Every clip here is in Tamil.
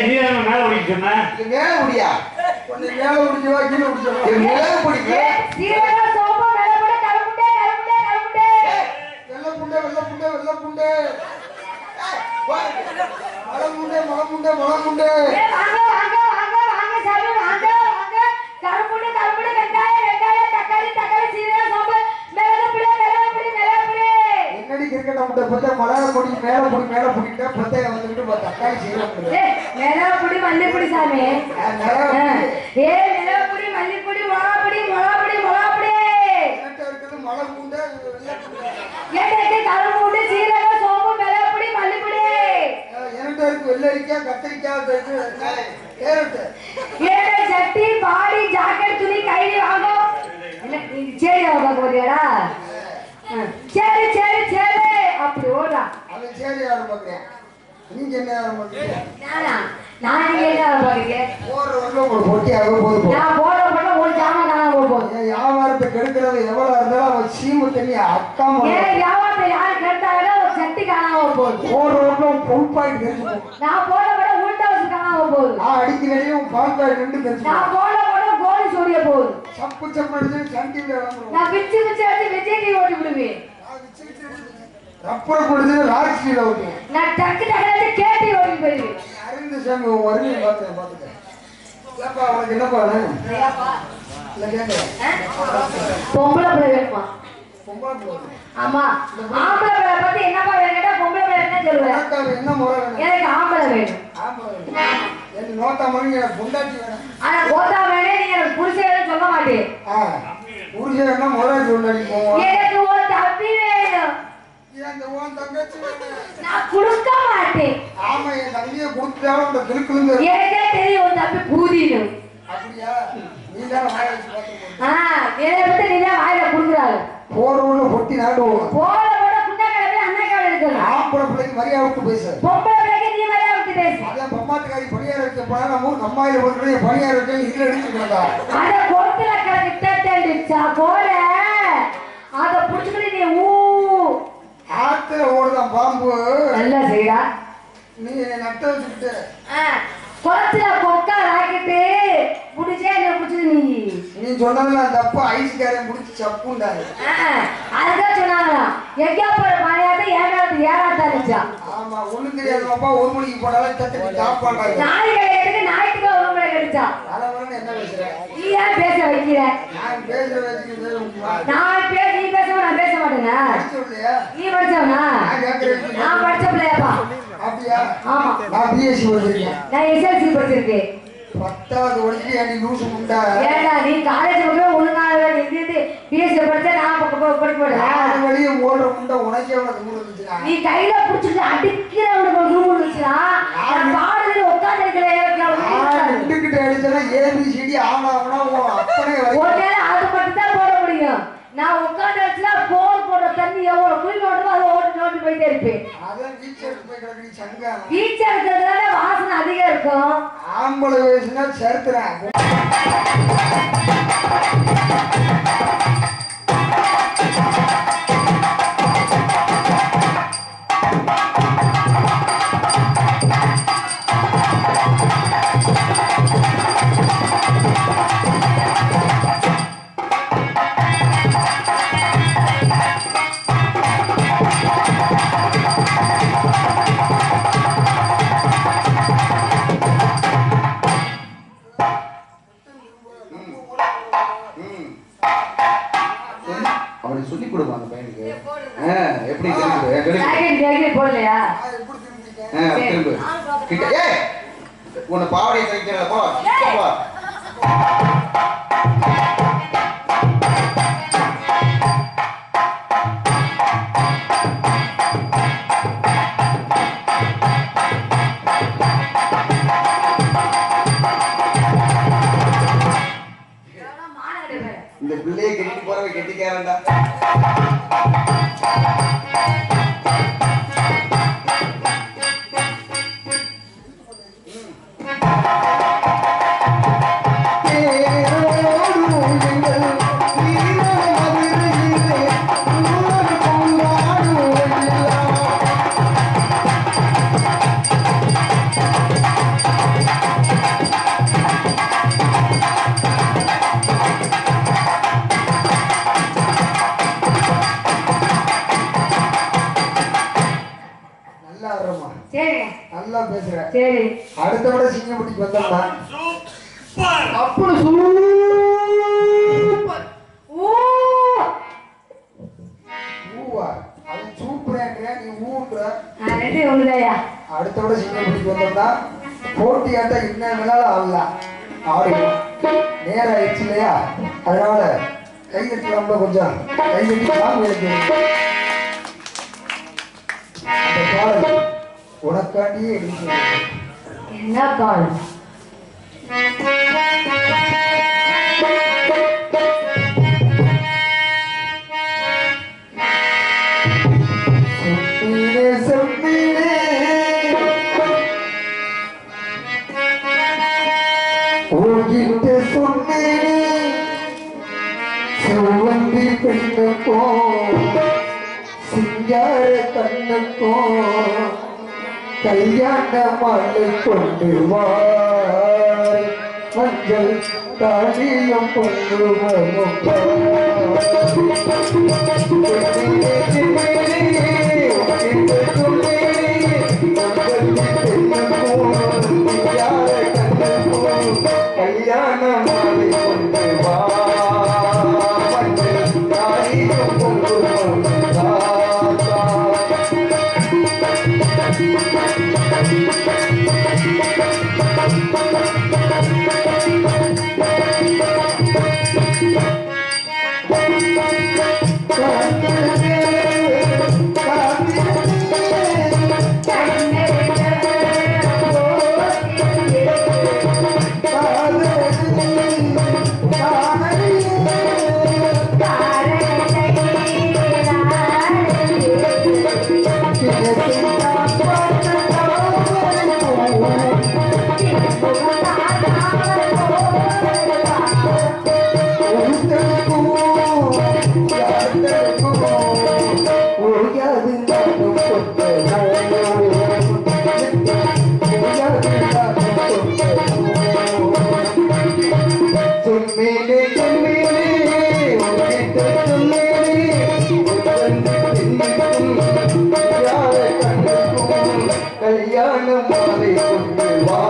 நீ மேல ஓடிட்டு சொன்ன மேல முடியா கொஞ்சம் மேல முடிஞ்சவா கீழே முடிச்சவா மேல பிடிக்க வெள்ளரிக்கா கத்திரிக்காய் சட்டி பாடி ஜாக்கெட் துணி கையில வாங்கும் சரி போறியாடா சரி சரி சரி அப்படி ஓடா அவன் சரி ஆரம்பிக்கிறேன் நீங்க என்ன ஆரம்பிக்கிறீங்க நான் என்ன ஆரம்பிக்கிறேன் போடுறவங்க ஒரு போட்டியாக போகுது நான் போடுற ஒரு ஜாமான் காணாம போகுது வியாபாரத்தை கெடுக்கிறது எவ்வளவு இருந்தாலும் அவன் சீம தண்ணி அக்கா வியாபாரத்தை யாரு கெடுத்தாங்க ஒரு சட்டி காணாம போகுது போடுறவங்க ஃபுல் பாயிண்ட் தெரிஞ்சு நான் போட விட உள்டா வச்சு காணாம போகுது நான் அடிக்கிறதையும் பால் பாயிண்ட் ரெண்டு தெரிஞ்சு நான் போட கோலி சோடிய போகுது சப்பு சப்பு அடிச்சு சண்டில விளம்பரம் நான் விச்சு விச்சு அடிச்சு விஜய் டிவி ஓட்டி விடுவேன் ரப்பர் கொடுத்து ராஜ்கீழ ஓட்டி நான் டக்கு டக்கு கேட்டி ஓட்டி போயிடுவேன் அறிந்து சாமி வருவி பாத்துட்டேன் ஏப்பா உனக்கு என்னப்பா இல்ல கேட்க பொம்பளை பிள்ளை வேணுமா பொம்பளை பிள்ளை ஆமா ஆம்பளை பிள்ளை பத்தி என்னப்பா வேணும் கேட்டா பொம்பளை பிள்ளை என்ன சொல்லுவேன் என்ன முறை வேணும் எனக்கு ஆம்பளை வேணும் எனக்கு நோட்டா மணி எனக்கு பொண்டாட்டி வேணும் ஆனா கோத்தா வேணே நீங்க எனக்கு புருஷன் சொல்ல மாட்டேன் புருஷன் என்ன முறை சொல்லி எனக்கு ஒரு தம்பி வேணும் நான் கொடுக்க மாட்டேன் ஆமா என் தம்பியை கொடுத்தாலும் இந்த திருக்குழுங்க எனக்கே தெரியும் ஒரு தம்பி பூதினும் அப்படியா நீ தான் வாய வச்சு பாத்துக்கோ என்னை பத்தி நீ தான் வாயில கொடுக்குறாரு போறவங்க பொட்டி நாடுவோம் போற போட குண்டா கிளம்பி அண்ணா கிளம்பி இருக்கணும் ஆம்பளை பிள்ளைக்கு மரியாதை விட்டு பேசு பொம்பளை பிள்ளைக்கு நீ மரியாதை விட்டு பேசு அதான் பொம்மாத்துக்காரி பணியார வைக்க போனா நம்ம ஊர் கம்மாயில போட்டு பணியார வைக்க இதுல எடுத்துக்கிறதா அத கொத்துல கிடக்கிட்டா போல அத புடிச்சுக்கிட்டு நீ ஊ ஆத்துல ஓடுதான் பாம்பு நல்லா செய்யா நீ நட்ட வச்சுக்கிட்டு குளத்துல கொக்கா ராக்கிட்டு புடிச்சே என்ன புடிச்சது நீ சொன்னதுலாம் தப்பு ஐஸ்காரன் முடிச்சு சப்புண்டாரு அதுதான் சொன்னாங்க எங்கேயா போற மழையாத ஏறாதான் இருந்துச்சா ஆமா ஒண்ணு தெரியாதப்பா ஒரு மணிக்கு போனாலும் தட்டு சாப்பாடு நாளைக்கு ஞாயிற்றுக்கு ஒரு மணி கிடைச்சா அளவுன்னு என்ன பேசுற நீ ஏன் பேச வைக்கிற நான் பேசுற வச்சுக்கிட்டு நீ பேச நான் பேச மாட்டேங்க நீ படிச்சவனா நான் படிச்ச பிள்ளையாப்பா அப்படியா ஆமா நான் பிஎஸ்சி படிச்சிருக்கேன் நான் எஸ்எல்சி படிச்சிருக்கேன் 10வது படிச்சு ஏன் லூசு முண்டா ஏடா நீ காலேஜ் போய் ஒழுங்காக இருந்து பிஎஸ்சி படிச்சா நான் படிக்க மாட்டேன் வெளியே ஓடுற முண்டை உனக்கே உனக்கு மூணு இருந்துச்சுனா நீ கையில புடிச்சிட்டு அடிக்கிறவனுக்கு ஒரு ரூம் இருந்துச்சுனா நான் பாடுறது உட்கார்ந்து இருக்கிறேன் ரெண்டுகிட்ட அடிச்சனா ஏபிசிடி ஆனாவனா அப்பனே ஒரு நேரம் அது மட்டும் தான் போட முடியும் நான் உட்கார்ந்து வச்சுனா போர் போடுற தண்ணி எவ்வளவு குழி நோட்டுமோ அதை ஓட்டு போயிட்டே இருப்பேன் அதான் பீச்சருக்கு போய் கிடக்கு சங்கா பீச்சா இருக்கிறதுனால வாசனை அதிகம் இருக்கும் ஆம்பளை வயசுனா சேர்த்துறேன் அவனுக்கு சொல்லி கொடுங்க அந்த பையனுக்கு எப்படி போடலையா திரும்ப கிட்ட உன்னை பாவடை தைக்கிறத போ இந்த பிள்ளையை கெட்டி போறவ கெட்டிக்காரன்டா தேரோடு நல்லா ஆடுறமா. சரி நல்லா பேசுற. சரி அடுத்த விட சிங்கப்பட்டிக்கு வந்தோம்னா அப்படி சூப்பர். ஓ ஊவா அது சூப்பரேன்ற நீ ஊன்ற. ரெண்டு ஒண்ணுதாயா. அடுத்த விட சிங்கப்பட்டிக்கு வந்தோம்னா போட்டியாட்ட என்ன வேணாலும் ஆடலாம். ஆடுவோம். நேரம் ஆயிடுச்சு இல்லையா? அதனால கைதட்டலாம்ல கொஞ்சம். கைதட்டி சாமி வைக்கணும். அந்த பாடல் உனக்காண்டியே எழுதி என்ன காலம் உன்கிட்ட சொன்னேன் செவ்வந்தி பெண்ணுக்கும் சிங்கார கண்ணுக்கும் கல்யாண மாலை கொண்டு வாய் மஞ்சள் தாழியம் கொண்டு வரும் கல்யாண மாலை கொண்டு வா மஞ்சள் தாழியம் கொண்டு வரும் கல்யாண மாலை கொண்டு வா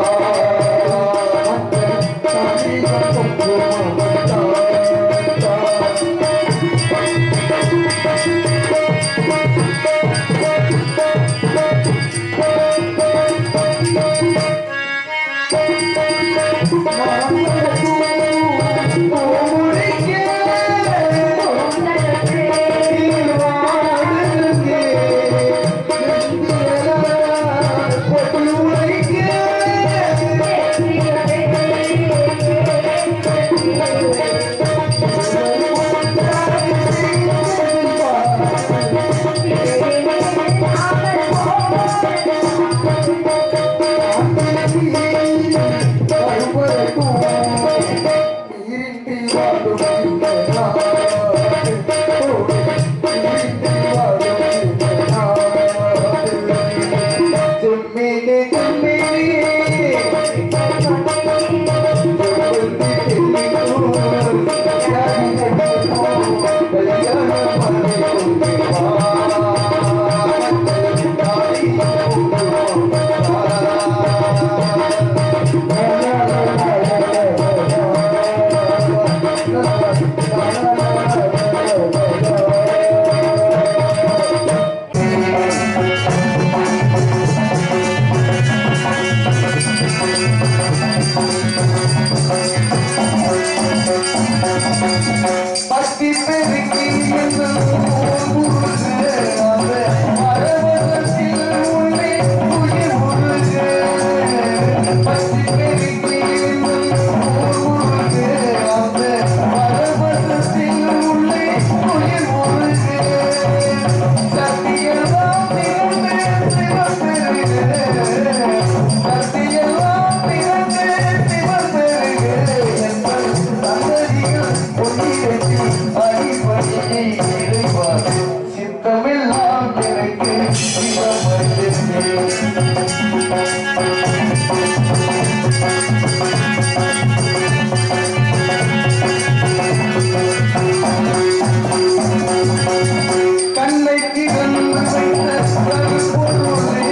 கண்ணை திறந்து வைத்த பொருளே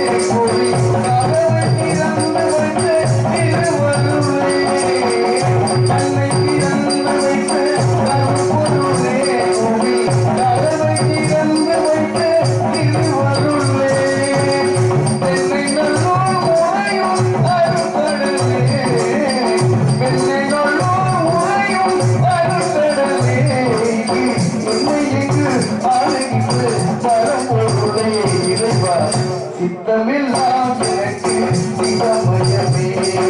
சித்தமெல்லாம் எனக்கு சிவமயமே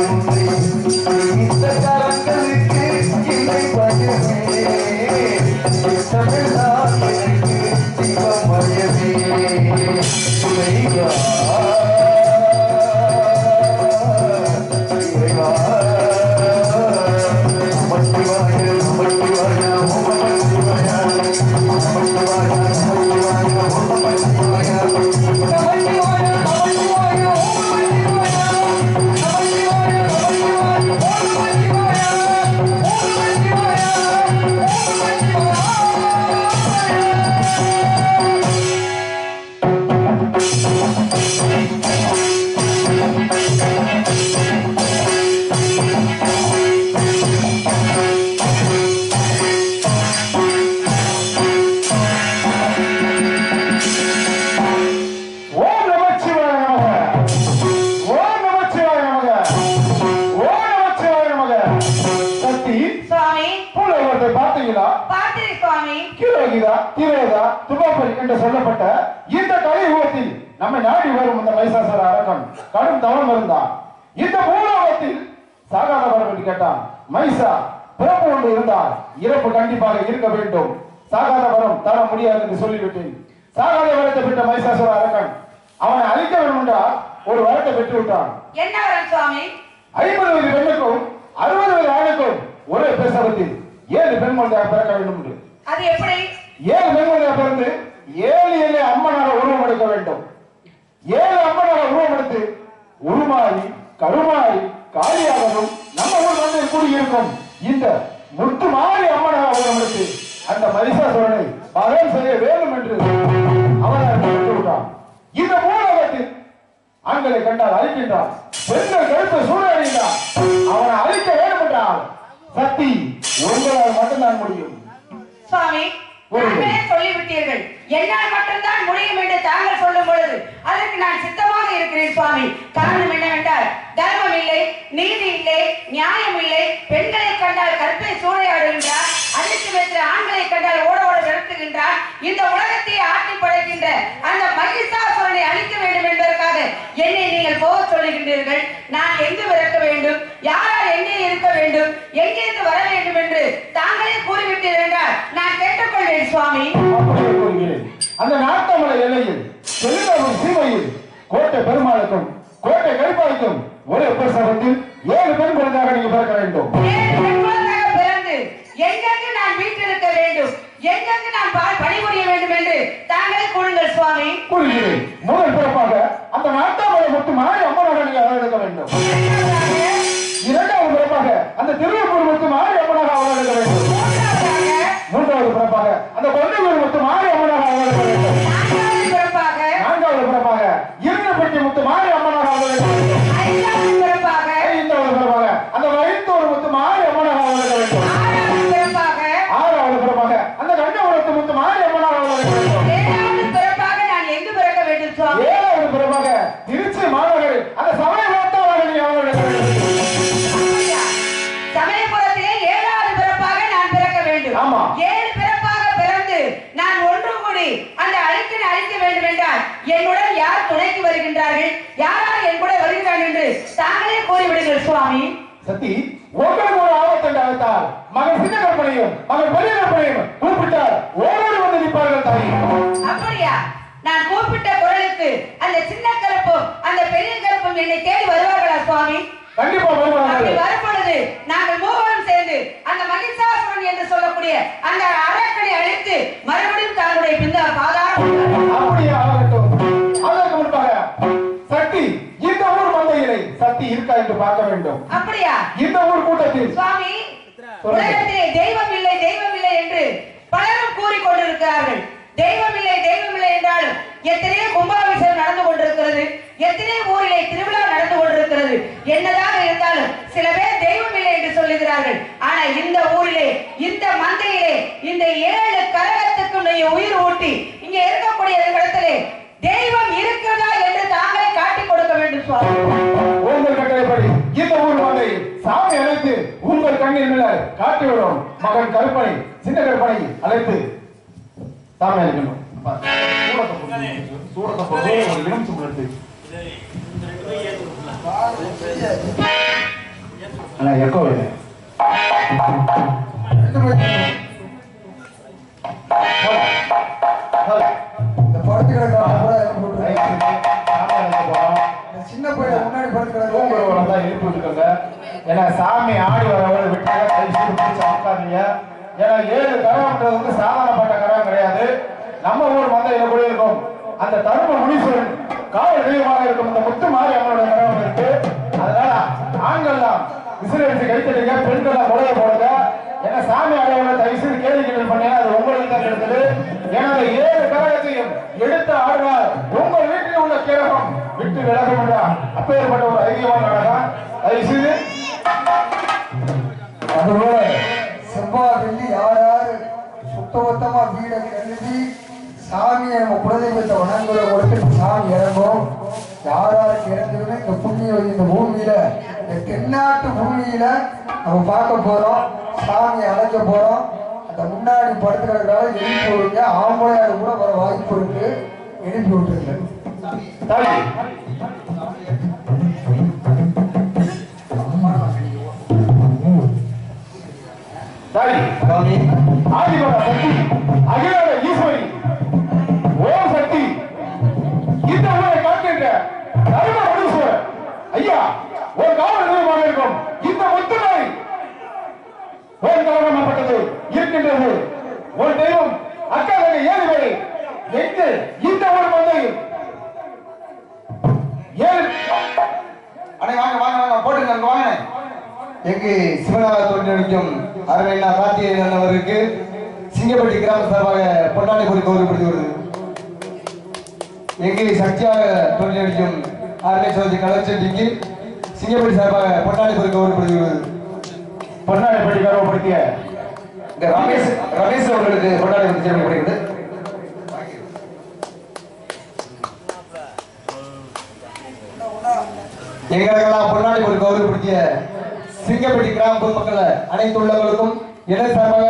உன்னை இந்த கரங்களுக்கு இல்லை பயமே சித்தமெல்லாம் எனக்கு சிவமயமே இறைவா இறைவா நமச்சிவாய நமச்சிவாய ஓம் நமச்சிவாய நமச்சிவாய நமச்சிவாய ஓம் நமச்சிவாய என்று சொல்லப்பட்ட இந்த கலியுகத்தில் நம்மை நாடி வரும் இந்த மைசாசுர அரக்கன் கடும் தவம் இருந்தான். இந்த பூலோகத்தில் சாகாத வரம் என்று கேட்டான். மைசா பிறப்பு ஒன்று இருந்தால் இறப்பு கண்டிப்பாக இருக்க வேண்டும். சாகாத வரம் தர முடியாது என்று சொல்லிவிட்டேன். சாகாத வரத்தை பெற்ற மைசாசுர அரக்கன் அவனை அழிக்க வேண்டும் என்றால் ஒரு வரத்தை பெற்று விட்டான். என்ன வரம் சுவாமி? 50 வயது பெண்ணுக்கும் 60 வயது ஆணுக்கும் ஒரே பிரசவத்தில் 7 பெண் குழந்தையாக பிறக்க வேண்டும் என்று. அது எப்படி? 7 பெண் குழந்தையாக பிறந்து 7 அம்மனாக உருவம் எடுக்க வேண்டும். 7 அம்மனாக உருவம் எடுத்து உருமாறி கருமாறி காளியாகவும் நம்ம ஊர் மண்ணில் கூடியிருக்கும் இந்த முத்து மாறி அம்மனாக உருவம் எடுத்து அந்த மகிஷாசுரனை பகல் செய்ய வேண்டும் என்று அவனை விட்டான். இந்த பூலோகத்தில் ஆண்களை கண்டால் அழிக்கின்றான், பெண்கள் கருத்து சூழலின்றான். அவனை அழிக்க வேண்டும் என்றால் சக்தி உங்களால் மட்டும்தான் முடியும். சுவாமி, சொல்லிவிட்டீர்கள், என்னால் மட்டும்தான் முடியும் என்று தாங்கள் சொல்லும் பொழுது அதற்கு நான் சித்தமாக இருக்கிறேன் சுவாமி. காரணம் என்னவென்றால் தர்மம் இல்லை, நீதி இல்லை, நியாயம் இல்லை. பெண்களை கண்டால் கற்பை சூறையாடுகின்றார், அழித்து வைத்த ஆண்களை கண்டால் ஓட ஓட விரட்டுகின்றார். இந்த உலகத்தை ஆட்டி படைக்கின்ற அந்த மகிஷாசுரனை அழிக்க வேண்டும் என்பதற்காக என்னை நீங்கள் போக சொல்லுகின்றீர்கள். நான் எங்கு விறக்க வேண்டும், யாரால் எங்கே இருக்க வேண்டும், எங்கிருந்து வர வேண்டும் என்று தாங்களே கூறிவிட்டீர்கள் என்றால் நான் கேட்டுக்கொள்வேன் சுவாமி. அந்த நாட்டமலை எல்லையில் செல்லும் சீமையில் கோட்டை பெருமாளுக்கும் கோட்டை கருப்பாய்க்கும் ஒரே பிரசவத்தில் 7 பெண் குழந்தையாக நீங்க பிறக்க வேண்டும். 7 பெண் குழந்தையாக பிறந்து எங்கெங்கு நான் வீட்டிருக்க வேண்டும், எங்கெங்கு நான் பணிபுரிய வேண்டும் என்று தாங்களே கூறுங்கள் சுவாமி. கூறுகிறேன். முதல் பிறப்பாக அந்த நாட்டாமலை மட்டும் மாறி அம்மனாக நீங்க அவர்களுக்க வேண்டும். இரண்டாவது பிறப்பாக அந்த திருவள்ளூர் மட்டும் மாறி அம்மனாக அவர்களுக்க வேண்டும். மூன்றாவது பிறப்பாக அந்த கொல்லையூர் மட்டும் மாறி அம்மனாக அவர்களுக்க வேண்டும். நான்காவது பிறப்பாக இருநப்பட்டி முத்து மாறி அம்மனாக அவர்களுக்க வேண்டும். ஐந்தாவது பிறப்பாக அந்த வயிற்றோர் முத்து மாறி அம்மனாக அவர்களுக்க வேண்டும். ஆறாவது பிறப்பாக அந்த கண்டபுரத்து முத்து மாறி அம்மனாக அவர்களுக்க வேண்டும். ஏழாவது பிறப்பாக நான் எங்கு பிறக்க வேண்டும் சுவாமி? ஏழாவது பிறப்பாக திருச்சி மாநகரில் அந்த சமயபுரத்தாக நீ அவர்களுக்க வேண்டும். சமயபுரத்திலே 7வது பிறப்பாக நான் பிறக்க வேண்டும். ஆமா. 7 பிறப்பாக பிறந்து நான் ஒன்று கூடி அந்த அழிக்கனை அழிக்க வேண்டும் என்றால் என்னுடன் யார் துணைக்கு வருகின்றார்கள், யாரால் என் கூட வருகிறார்கள் என்று தாங்களே கூறிவிடுங்கள் சுவாமி. சத்தி, உங்களுக்கு ஒரு ஆபத்து என்று அழைத்தால் மகன் சின்ன கற்பனையும் மகன் பெரிய கற்பனையும் கூப்பிட்டால் ஓடோடி வந்து நிற்பார்கள் தாய். அப்படியா? நான் கூப்பிட்ட குரலுக்கு அந்த சின்ன கருப்பும் அந்த பெரிய கருப்பும் என்னை தேடி வருவார்களா சுவாமி? கண்டிப்பா வருவார்கள். வரும்பொழுது நாங்கள் மூவரும் சேர்ந்து அந்த மகிஷாசுரன் என்று சொல்லக்கூடிய அந்த அரக்கனை அழித்து மறுபடியும் தங்களுடைய பிந்த பாதாரம் அப்படியே ஆகட்டும். அதற்கு முன்பாக சக்தி இந்த ஊர் மந்தையிலே சக்தி இருக்கா என்று பார்க்க வேண்டும். அப்படியா? இந்த ஊர் கூட்டத்தில் சுவாமி, உலகத்திலே தெய்வம் இல்லை தெய்வம் இல்லை என்று பலரும் கூறிக்கொண்டிருக்கிறார்கள். தெய்வம் இல்லை தெய்வம் இல்லை என்றாலும் எத்தனையோ கும்பாபிஷேகம் நடந்து கொண்டிருக்கிறது, எத்தனை ஊரிலே திருவிழா நடந்து கொண்டிருக்கிறது. என்னதாக இருந்தாலும் சில பேர் தெய்வம் இல்லை என்று சொல்லுகிறார்கள். ஆனா இந்த ஊரிலே இந்த மந்தையிலே இந்த 7 கரகத்துக்கு உயிர் ஊட்டி இங்க இருக்கக்கூடிய இடத்திலே தெய்வம் இருக்கிறதா என்று தாங்களே காட்டிக் கொடுக்க வேண்டும் சுவாமி. உங்கள் கட்டளைப்படி இந்த ஊர் மந்தை சாமி அழைத்து உங்கள் கண்ணில் மேல காட்டிவிடும். மகன் கருப்பனை சின்ன கருப்பனை அழைத்து சாமி அழைக்கணும். சூடத்தை போட்டு ஒரு இடம் சுமர்த்து நான் எக்கோ இல்லை இந்த படுத்து கிடக்கலாம் கூட சின்ன பையன் முன்னாடி படுத்து கிடக்கலாம் தான் எழுப்பி விட்டுக்கோங்க. ஏன்னா சாமி ஆடி வரவங்க விட்டாங்க சமைக்காதீங்க. ஏன்னா 7 கரகம்ன்றது வந்து சாதாரணப்பட்ட கரகம் கிடையாது. நம்ம ஊர் மந்தையில கூட இருக்கும். அந்த தரும முனீஸ்வரன் காவல் தெய்வமாக இருக்கும் இந்த முத்து மாறி அவங்களோட கரகம் இருக்கு. அதனால ஆண்கள்லாம் விசிலடிச்சு கைத்தடிங்க, பெண்கள்லாம் முறைய போடுங்க. ஏன்னா சாமி ஆடியவங்களை தயவுசெய்து கேள்வி கேள்வி பண்ணீங்கன்னா அது உங்களுக்கு தான் எடுத்தது. ஏன்னா அந்த 7 கரகத்தையும் எடுத்து ஆடுறார் உங்கள் வீட்டில் உள்ள கிரகம் விட்டு விலகும். அப்பேற்பட்ட ஒரு ஐக்கியமான நாடகம். தயவுசெய்து அதுபோல செவ்வாய் வெள்ளி யார் சுத்தபத்தமா வீடை கழுவி சாமியை நம்ம குலதெய்வத்தை வணங்குற கொடுத்து சாமி இறங்கும். யாருக்கு இறங்குதுன்னு இந்த புண்ணியம் இந்த பூமியில இந்த தென்னாட்டு பூமியில நம்ம பார்க்க போறோம். சாமியை அழைக்க போறோம். அந்த முன்னாடி படுத்துக்கிறதுனால எழுப்பி விடுங்க. ஆம்பளையாடு கூட வர வாய்ப்பு இருக்கு. எழுப்பி விட்டுருங்க. ஆதிபர சக்தி அகிலாண்ட ஈஸ்வரி ஓம் சக்தி இந்த ஊரை காக்கின்ற தர்ம முனீஸ்வரர் ஐயா ஒரு காவல் நிலையமாக இருக்கும். இந்த முத்துநாய் ஒரு கவனப்பட்டது இருக்கின்றது. ஒரு தெய்வம் அக்காக ஏழுவரை எங்கு இந்த ஒரு மந்தையில் ஏழு அடே வாங்க வாங்க வாங்க போட்டுங்க அங்க வாங்க. எங்கு சிவனாக தோன்றியடிக்கும் அரவையில்லா கார்த்திகேயன் அவருக்கு சிங்கப்பட்டி கிராம சார்பாக பொன்னாடி பொறி கௌரவப்படுத்தி வருது. எங்கே சக்தியாக தோன்றியடிக்கும் அருமை சோதி கலர்ச்செட்டிக்கு சிங்கப்பட்டி சார்பாக பொன்னாடி பொறி கௌரவப்படுத்தி வருது. பொன்னாடி கௌரவப்படுத்திய ரமேஷ் அவர்களுக்கு பொன்னாடி பொறி சேர்க்கப்படுகிறது. எங்களுக்கெல்லாம் பொன்னாடி பொறி கௌரவப்படுத்திய சிங்கப்பட்டி கிராம பொதுமக்கள் அனைத்து உள்ளவர்களுக்கும் எனது சார்பாக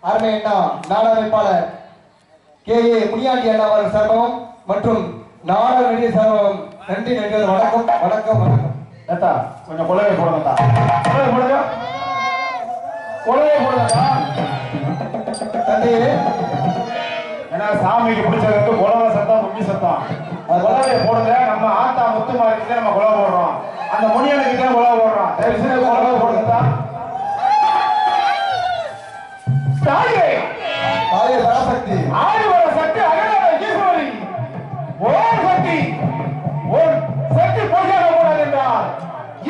அருமை அண்ணா நாடக அமைப்பாளர் KA முனியாண்டி அண்ணா அவர்கள் சார்பாகவும் மற்றும் நாடக நடிகர் சார்பாகவும் நன்றி நன்றி. வணக்கம் வணக்கம் வணக்கம். ஏத்தா கொஞ்சம் கொலவை போடுங்கத்தா. கொலவை போடுங்க. கொலவை போடுங்கத்தா. தந்தையே ஏன்னா சாமிக்கு பிடிச்சது வந்து கொலவை சத்தம் கும்மி சத்தம். அது கொலவை போடுங்க. நம்ம ஆத்தா முத்துமாரிக்கு நம்ம கொலவை போடுறோம். அந்த முனியனுக்கு தான் கொலவை போடுறோம். தயவு செய்து கொலவை போடுங்கத்தா. தாயே தாயே பராசக்தி ஆதிவர சக்தி அகலாத ஈஸ்வரி ஓம் சக்தி ஓம் சக்தி பூஜை போடாது என்றார்.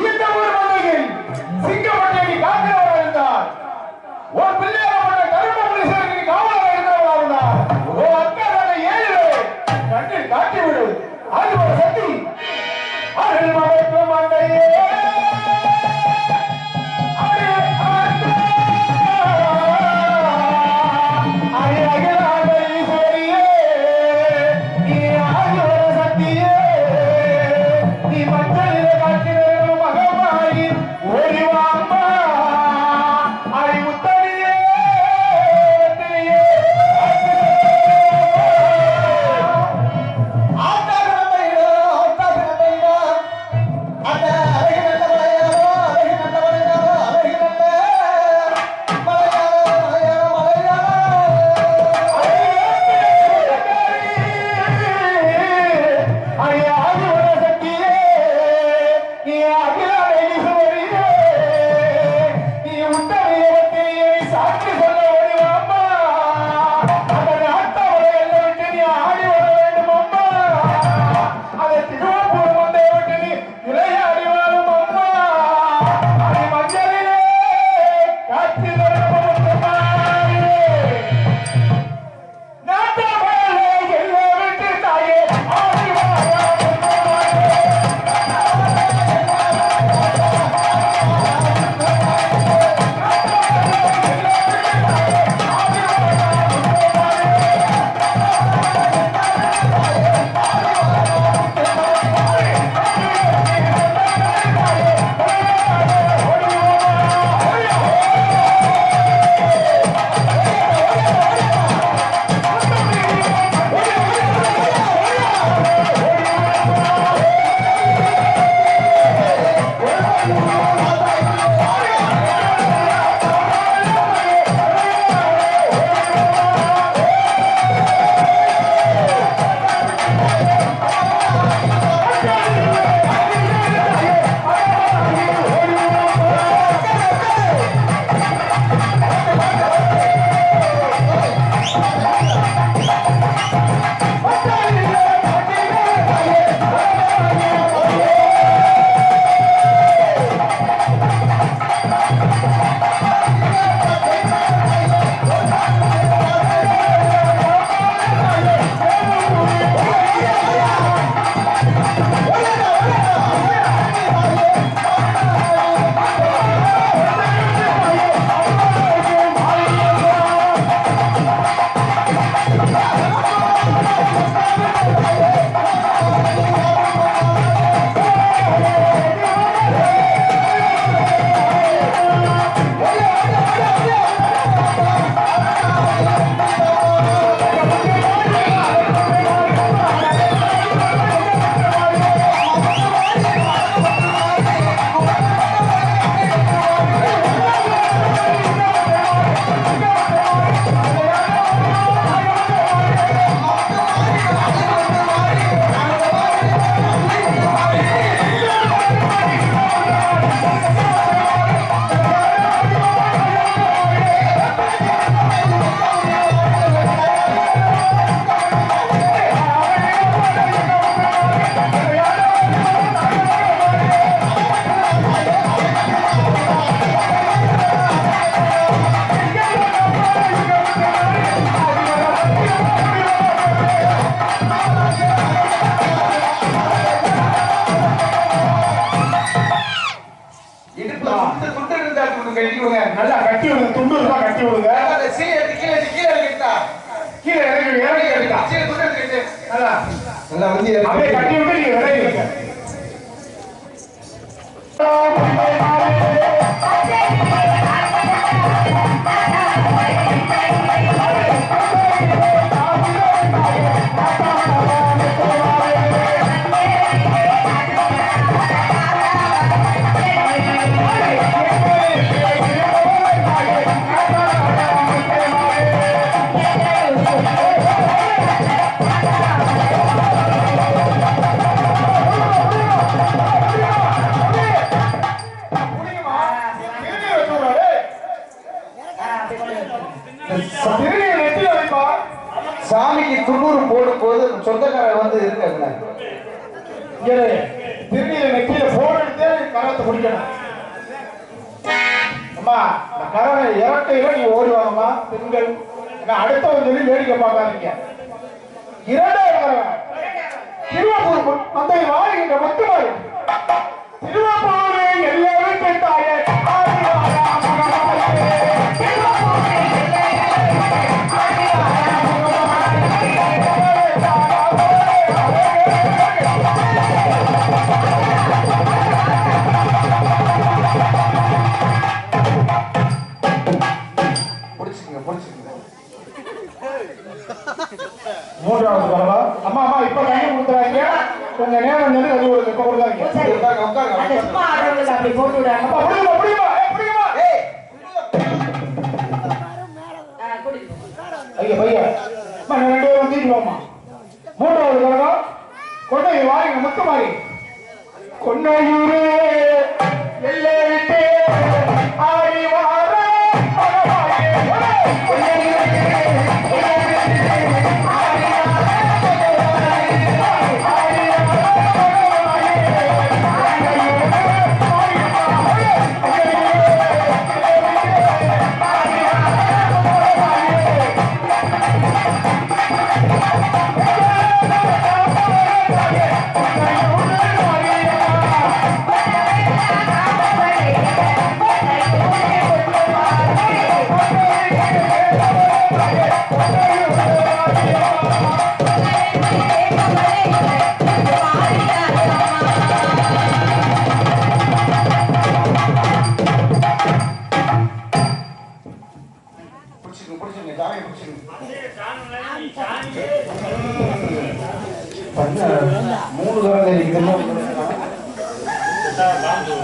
இந்த ஊர் மந்தையில் சிங்கப்பட்டியை காக்கிறவராக இருந்தார். ஒரு பிள்ளையாரப்பட்ட கரும முனீஸ்வரனுக்கு காவலாக இருக்கிறவராக இருந்தார். ஓ அக்கா 7 கண்ணில் காட்டிவிடு. ஆதிவர சக்தி நல்லா கட்டி விடுங்க, துண்டு இருந்தா கட்டி விடுங்க. கீழே இறங்கி எடுத்தா நல்லா வந்து அப்படியே கட்டி விட்டு நீங்க விளையாடுங்க. சாமிக்கு துண்ணூறு போடும் போது சொந்தக்காரர் வந்து இருக்காங்க. திருநீரை நெத்தியில போன் எடுத்து கரத்தை குடிக்கணும். அம்மா கரவை இறக்கையில நீ ஓடி வாங்கம்மா பெண்கள். அடுத்தவன் சொல்லி வேடிக்கை பார்க்காதீங்க. இரண்டாவது கரவை திருவாப்பூர் அந்த வாழுகின்ற மொத்தமாக திருவாப்பூர் எல்லாரும் கேட்டாயே மூன்றாவது வரவா அம்மா அம்மா இப்ப கையை கொடுக்குறாங்க. கொஞ்ச நேரம் நின்று அது ஒரு இப்ப கொடுக்காதீங்க. சும்மா ஆடுறவங்களுக்கு அப்படி போட்டு விடாங்க. அப்பா புரியுமா புரியுமா புரியுமா ஐயா பையா அம்மா ரெண்டு பேரும் வந்துடுவோம்மா. மூன்றாவது வரவா கொண்டை வாரிங்க மொத்த மாதிரி கொண்டையூரே எல்லை விட்டு ஆடி வார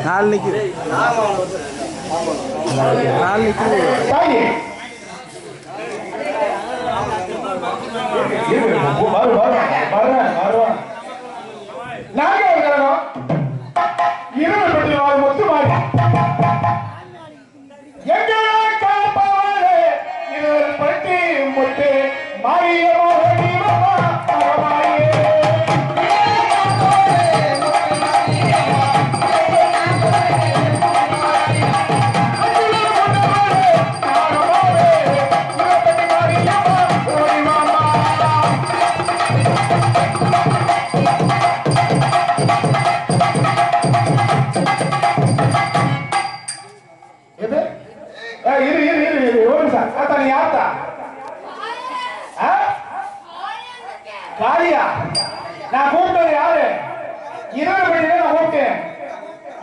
நாளைக்கு Thank you. இருபடி நான் ஓகேன்.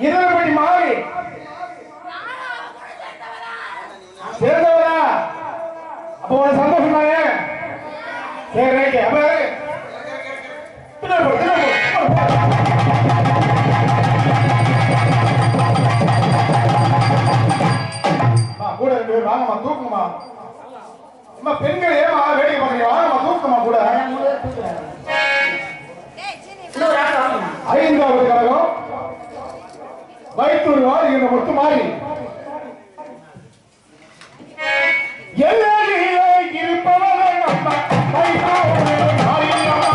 இருபடி மாறி சேர்ந்தவரா? அப்போ உனக்கு சந்தோஷம் தானே? சரி ரைட்டு. அப்ப கூட 2 பேர் வாங்கம்மா, தூக்குமா. அம்மா பெண்கள் ஏமா வேடிக்கை பாக்குறீங்க? வாங்கம்மா, தூக்குமா கூட. 5வது கழகம் வைத்தூர் வாழ்கின்ற முத்து மாறி எல்லையிலே இருப்பவன் நம்ம வைத்தூர் மாறியம்மா.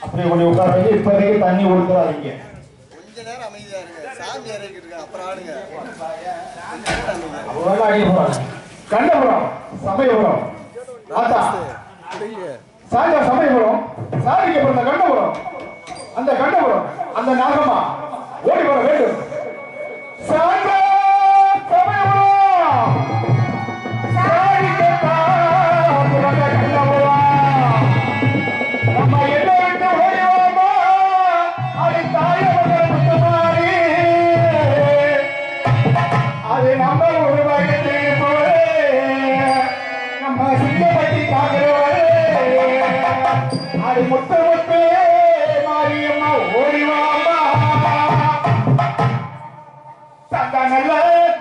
அப்படி கொஞ்சம் உட்காருங்க. இப்போதைக்கு தண்ணி கொடுத்துறாதீங்க. கொஞ்ச நேரம் அமைதியா இருங்க. சாமி இறக்கிட்டு இருக்க அப்புறம் ஆடுங்க. அவ்வளோ அடிக்க போறாங்க. கண்டபுரம் சமயபுரம் ஆத்தா சாஜா சமயபுரம் சாதிக்க பிறந்த கண்டபுரம். அந்த கண்டபுரம் அந்த நாகமா ஓடி வர வேண்டும். சாஜா சமயபுரம் சாதிக்க பிறந்த கண்டபுரம். நம்ம என்ன விட்டு ஓடிவோமா? அது தாயவர்கள் முத்தமாரி. அது நம்ம ஒரு வயது போலே நம்ம சிங்கப்பட்டி காக்கிறவரே. அது முத்த முத்தே மாரியம்மா ஓடிவாமா. சந்தா நல்ல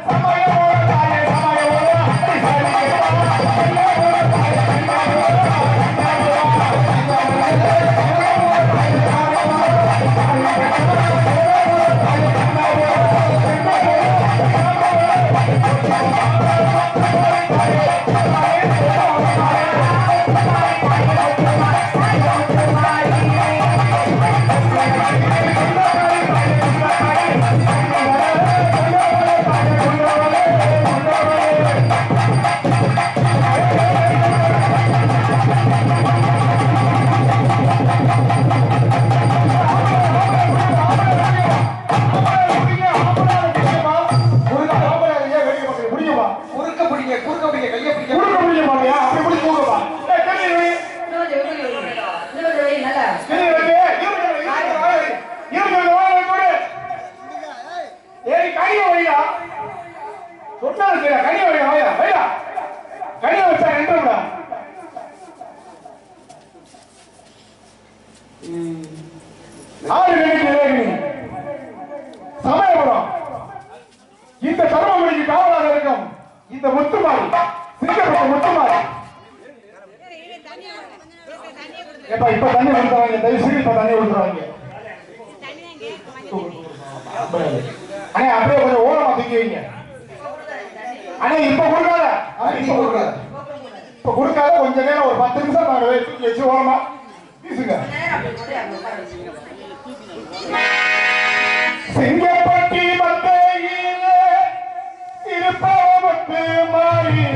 சமயமோட தாயே சமயமோட சமயபுரம் இந்த தர்மபுரிக்கு காவலாக இருக்கும் இந்த முத்துமாரி சிங்கப்பட்ட முத்துமாரி. இப்ப தண்ணி கொடுத்துறாங்க. தயவு செய்து இப்ப தண்ணி கொடுத்துறாங்க. அண்ணே அப்படியே கொஞ்சம் ஓரமா தூக்கி வைங்க. அண்ணே இப்ப கொடுக்காத. இப்ப கொடுக்காத. கொஞ்ச நேரம் ஒரு 10 நிமிஷம் நாங்க தூக்கி வச்சு ஓரமா வீசுங்க. சிங்கப்பட்டி மந்தையிலே இருப்பவத்து மாறி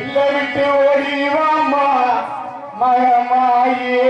இல்லை விட்டு ஓடிவாமா மகமாயே.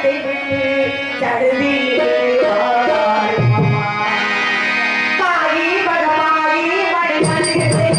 குளத்தை விட்டு தடுவிலே வாராய் மாமா. மாயி மகமாயி மணிமணிகளே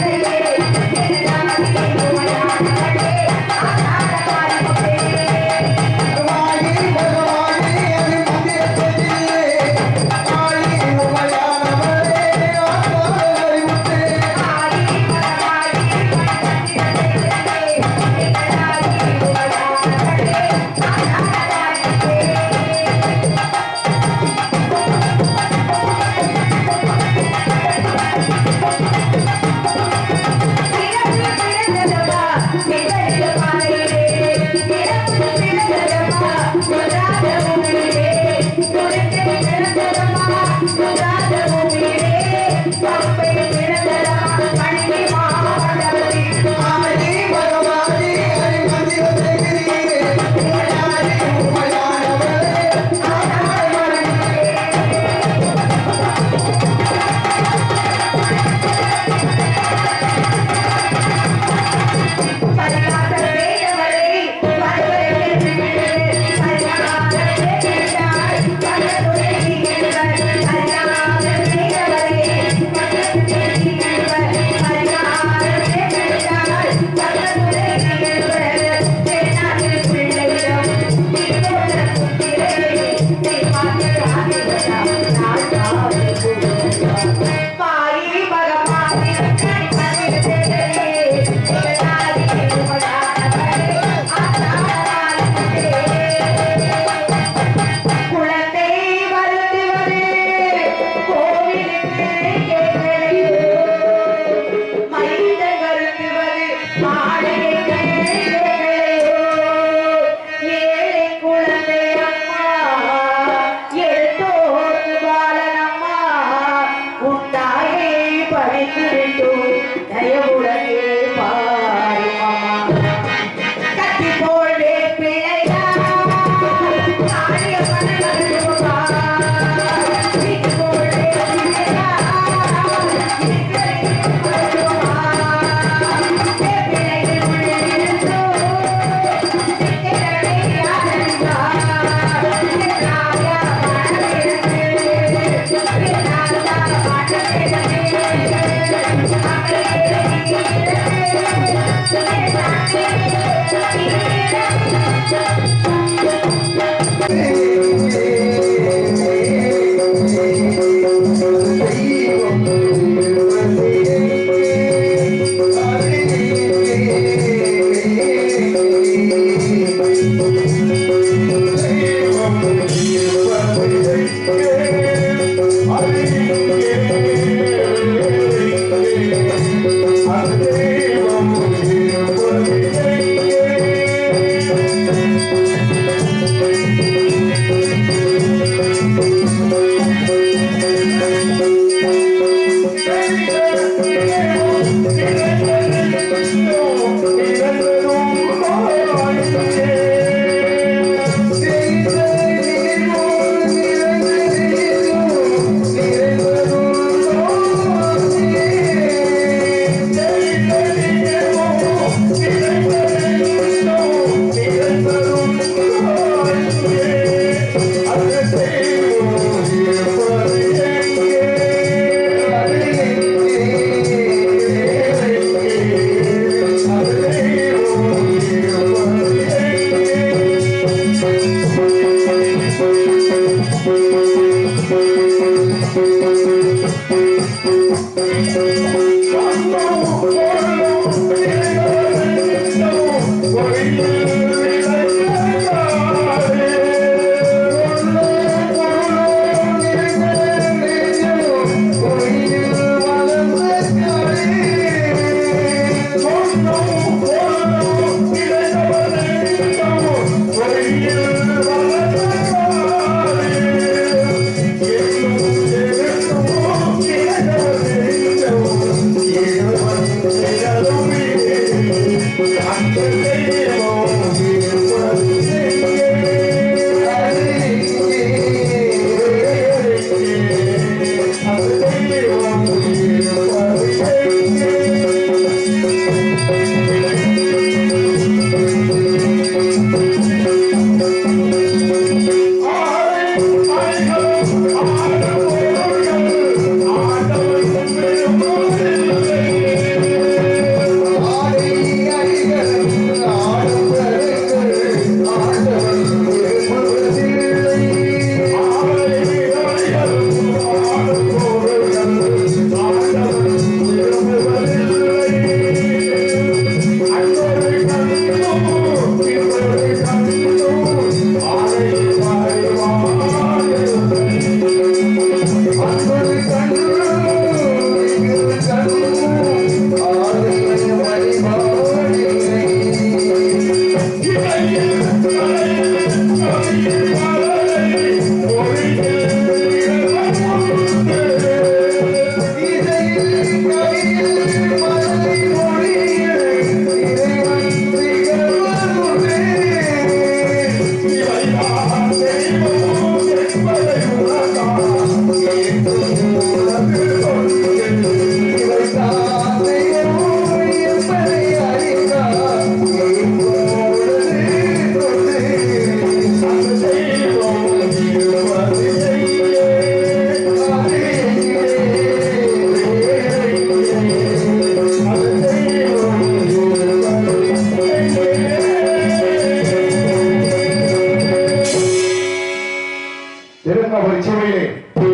திருநபரி சிவையிலே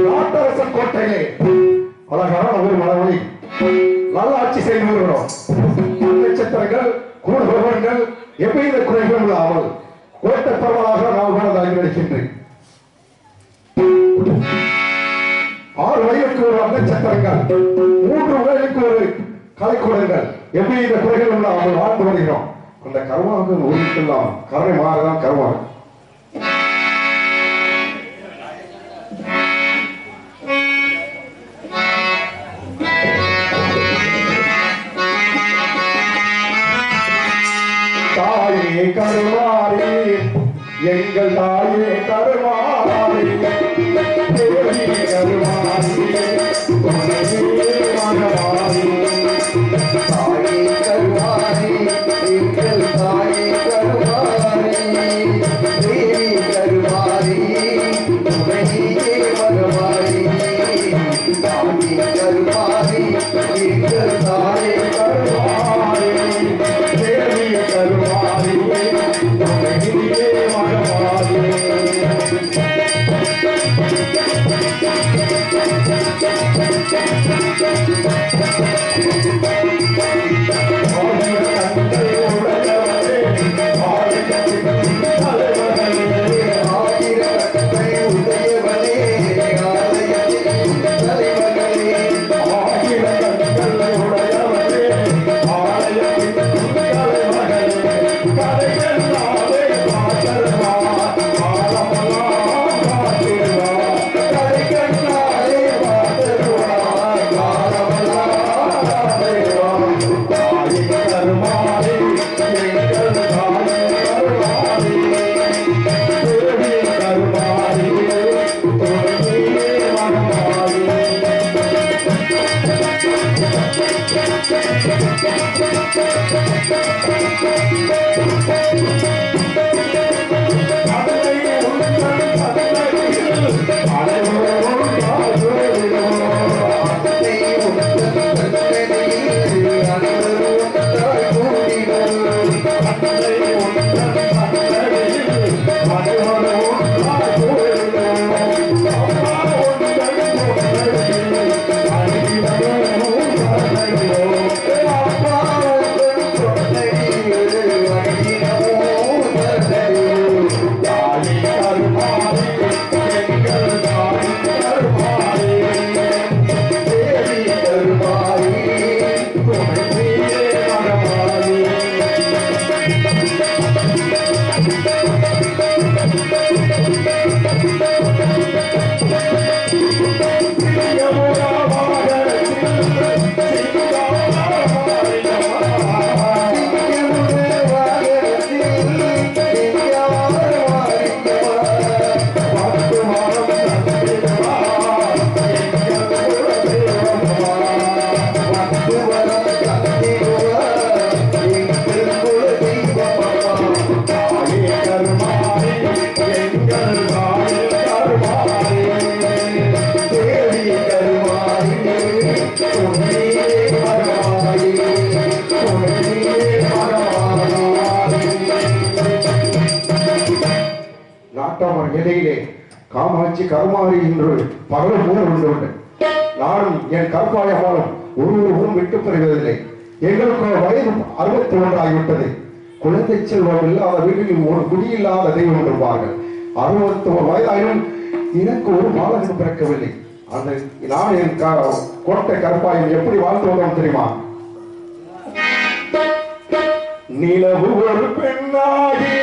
நாட்டரசன் கோட்டையிலே அழகான ஒரு மனவழி நல்ல ஆட்சி செய்து வருகிறோம். நட்சத்திரங்கள் கூடுபவர்கள் எவ்வித குறைகளும் இல்லாமல் கோட்டை பரவலாக நான் மனதாகி நடிக்கின்றேன். 6 வயதுக்கு ஒரு நட்சத்திரங்கள், 3 வயதுக்கு ஒரு கலைக்கூடங்கள் எவ்வித குறைகளும் இல்லாமல் வாழ்ந்து வருகிறோம். அந்த கருவாக ஊருக்கெல்லாம் கருணை மாறதான் கருவாக தாயே கருமாறி எங்கள் தாயே கருமாறி தேவி கருமாறி மகமாறி தாயே கருமாறி எங்கள் தாயே கருமாறி தேவி கருமாறி துணையே மகமாறி தாயே கருமாறி எங்கள் தாயே கருமாறி தேவி கருமாறி துணையே மகமாறி நாட்டாமர் நிலையிலே காமாட்சி கருமாறி என்று பகல் உண்டு. நானும் என் கற்பாயமாலும் ஒருவரும் விட்டு பெறுவதில்லை. எங்களுக்கு வயது 61 ஆகிவிட்டது. குழந்தை செல்வம் இல்லாத வீட்டில் ஒரு குடியில்லாத தெய்வம் இருப்பார்கள். 61 வயதாயினும் எனக்கு ஒரு பாலகன் பிறக்கவில்லை. அந்த நான் என் கோட்டை கற்பாயம் எப்படி வாழ்ந்து வந்தோம் தெரியுமா? நிலவு ஒரு பெண்ணாகி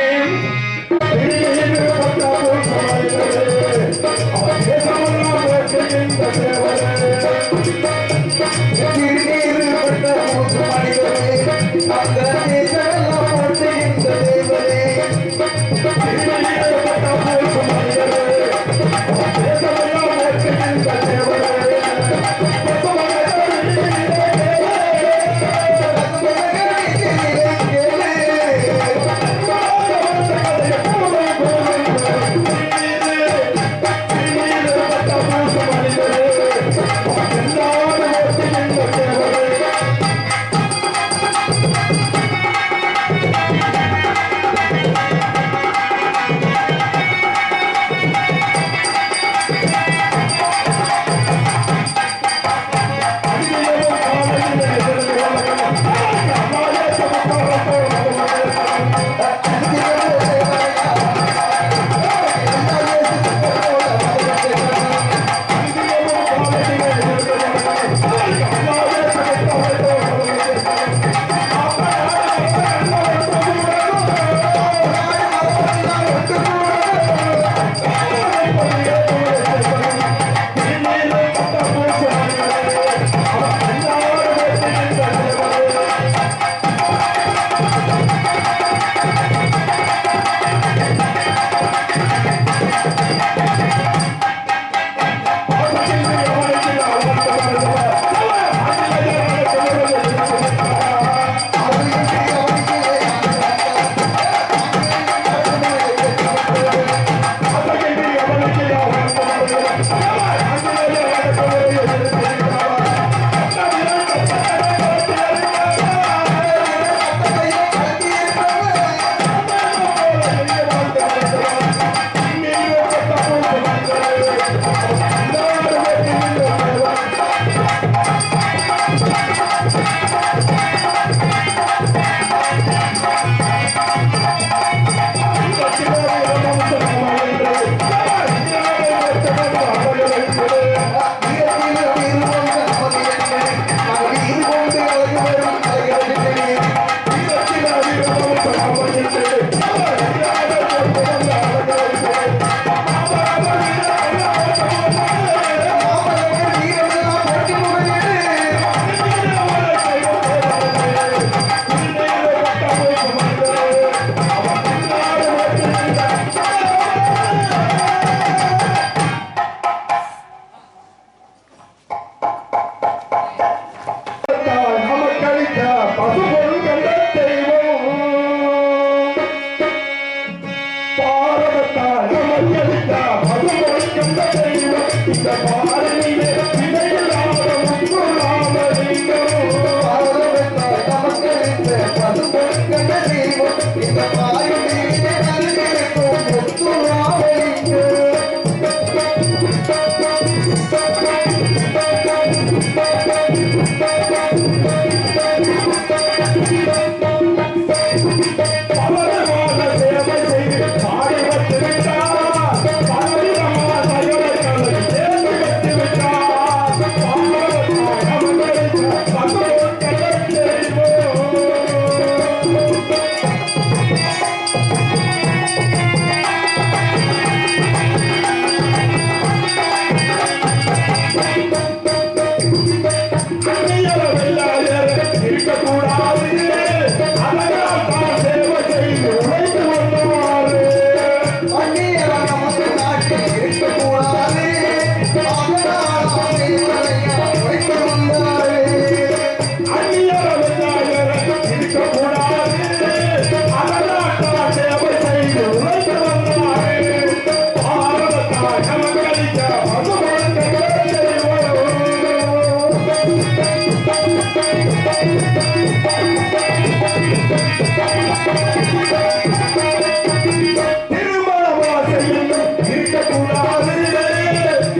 இருக்கக்கூடாது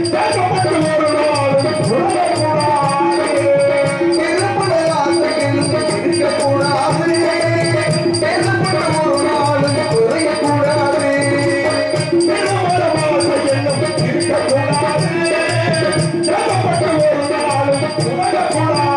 பேசப்பட்டு ஒரு நாளும் உறவக்கூடாது திருமண ஆசைகள் இருக்கக்கூடாது பேசப்பட்ட ஒரு நாளும் குறையக்கூடாது திருமணமாக எண்ணம் இருக்கக்கூடாது பேசப்பட்டு ஒரு நாளும் உறவக்கூடாது